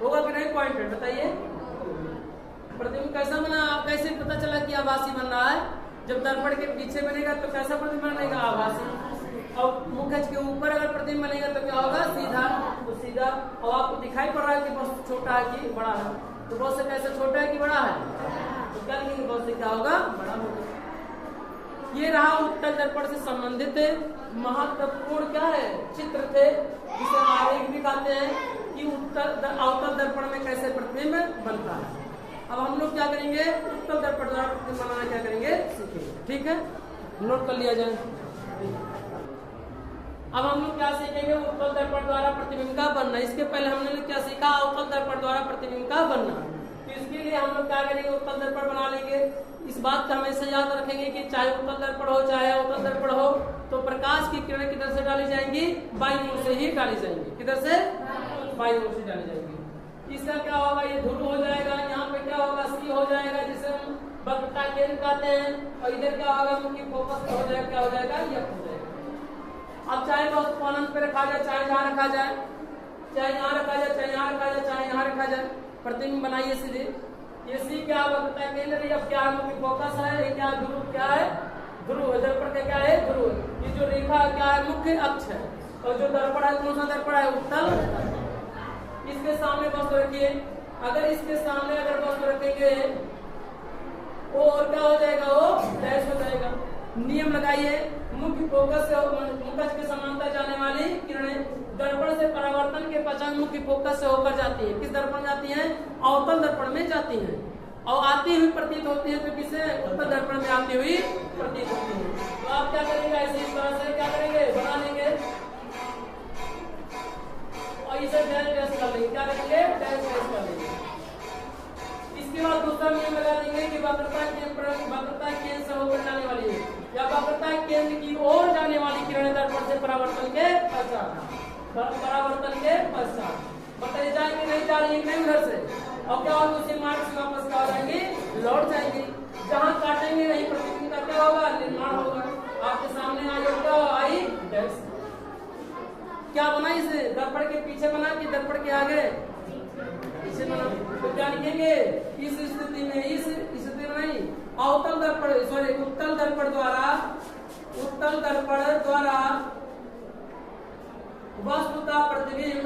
होगा कि नहीं? पॉइंट बताइए। प्रतिबिंब कैसा बना? कैसे पता चला कि आभासी बन रहा है? जब दर्पण के पीछे बनेगा तो कैसा प्रतिबिंब बनेगा? आभासी। और मुख्य अक्ष के ऊपर अगर प्रतिबिंब बनेगा तो क्या होगा? सीधा। तो सीधा। और आपको दिखाई पड़ रहा है कि वस्तु छोटा है कि बड़ा है? तो बहुत से कैसे छोटा है कि बड़ा है? तो क्या लिखेंगे? बहुत से क्या होगा? बड़ा होगा। ये रहा उत्तल दर्पण से संबंधित महत्वपूर्ण क्या है? चित्र थे, जिसे आरेख भी कहते हैं कि अवतल दर्पण में कैसे प्रतिबिंब बनता है। अब हम लोग क्या करेंगे? उत्तल दर्पण द्वारा प्रतिबिंब बनाना क्या करेंगे? सीखेंगे। ठीक है, नोट कर लिया जाए। अब हम लोग क्या सीखेंगे, उत्तल दर्पण द्वारा प्रतिबिंब का बनना। इसके पहले हमने क्या सीखा, अवतल दर्पण द्वारा प्रतिबिंब का बनना। तो इसके लिए हम लोग क्या करेंगे, उत्तल दर्पण बना लेंगे। इस बात का हमेशा याद रखेंगे कि चाहे उत्तल दर्पण हो चाहे अवतल दर्पण हो, तो प्रकाश की किरणें किधर से डाली जाएंगी, बाईं ओर से ही डाली जाएंगी। किधर से, बाईं ओर से डाली जाएंगी। इसका क्या होगा, ये ध्रुव हो जाएगा। यहाँ पे क्या होगा, सी हो जाएगा, जिसे हम वक्रता केंद्र कहते हैं। और इधर क्या होगा, उनकी फोकस हो जाएगा, क्या हो जाएगा, यह हो जाएगा। अब चाहे तो अनंत पे रखा जाए, चाहे जहाँ रखा जाए, चाहे यहाँ रखा जाए, चाहे यहाँ रखा जाए, चाहे यहाँ रखा जाए, प्रतिबिंब बनाइए सीधे। ये सी क्या वक्रता केंद्र, अब क्या मुख्य फोकस है, ये क्या ध्रुव, क्या है ध्रुव, दर्पण का क्या है ध्रुव। ये जो रेखा क्या है, मुख्य अक्ष है। और जो दर्पण है, कौन सा दर्पण है, उत्तल। इसके सामने वस्तु रखिए। अगर इसके सामने अगर वस्तु रखेंगे, वो और क्या हो जाएगा, वो डैश हो जाएगा। नियम लगाइए, मुख्य फोकस से मुख्य के समांतर जाने वाली किरणें दर्पण से परावर्तन के पश्चात मुख्य फोकस से होकर जाती है। किस दर्पण जाती है, अवतल दर्पण में जाती है। और आती हुई प्रतीत होती है, तो किसे, उत्तल दर्पण में आती हुई प्रतीत होती है। तो आप क्या करेंगे, ऐसे इस तरह से क्या करेंगे, बना लेंगे और इसे डैश कर लेंगे। क्या करेंगे, डैश कर लेंगे। इसके बाद दूसरा नियम लगा देंगे कि वक्रता केंद्र से होकर जाने वाली है, या वक्रता केंद्र की ओर जाने वाली किरणें दर्पण से परावर्तन के पश्चात बताइए जाएंगे, नहीं जा रही नहीं उधर से, और क्या होगा, उसी मार्ग से वापस क्या हो जाएंगे, लौट जाएंगे। जहाँ काटेंगे नहीं, प्रतिबिंब का क्या होगा, निर्माण होगा। आपके सामने आई डैश, क्या बना, इसे दर्पण के पीछे बना कि दर्पण के आगे, पीछे बना। तो क्या लिखेंगे, इस स्थिति में, इस स्थिति में नहीं, अवतल दर्पण सॉरी उत्तल दर्पण द्वारा वस्तुता प्रतिबिंब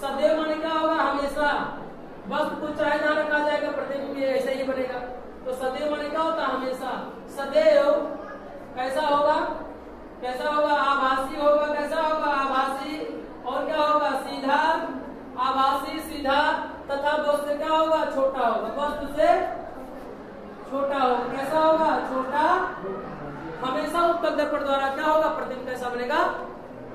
सदैव माने क्या होगा, हमेशा। वस्तु को चाहे जहाँ रखा जाएगा, प्रतिबिंब ऐसे ही बनेगा। तो सदैव माने क्या होता है, हमेशा। सदैव कैसा होगा, आभासी होगा। कैसा होगा, आभासी। और क्या होगा, सीधा, आभासी सीधा, तथा वस्तु क्या होगा, छोटा होगा, वस्तु से छोटा होगा। कैसा होगा, छोटा। हमेशा उत्तल दर्पण द्वारा क्या होगा, प्रतिबिंब कैसा बनेगा,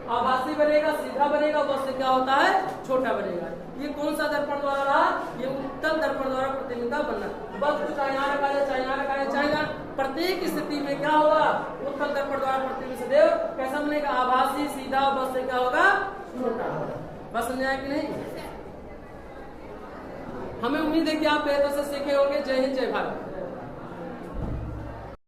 आभासी बनेगा, सीधा बनेगा, वस्तु क्या होता है, छोटा बनेगा। ये कौन सा दर्पण द्वारा रहा, ये उत्तल दर्पण द्वारा प्रतिबिंब का बनना। वस्तु चाहे यहाँ रखा जाए, चाहे यहाँ रखा जाए, चाहे प्रत्येक स्थिति में क्या होगा, उत्तल दर्पण द्वारा प्रतिबिंब सदैव कैसा बनेगा, आभासी, सीधा, वस्तु क्या होगा, छोटा होगा। बस समझ आया कि नहीं। हमें उम्मीद है कि आप बेहतर से सीखे होंगे। जय हिंद, जय भारत।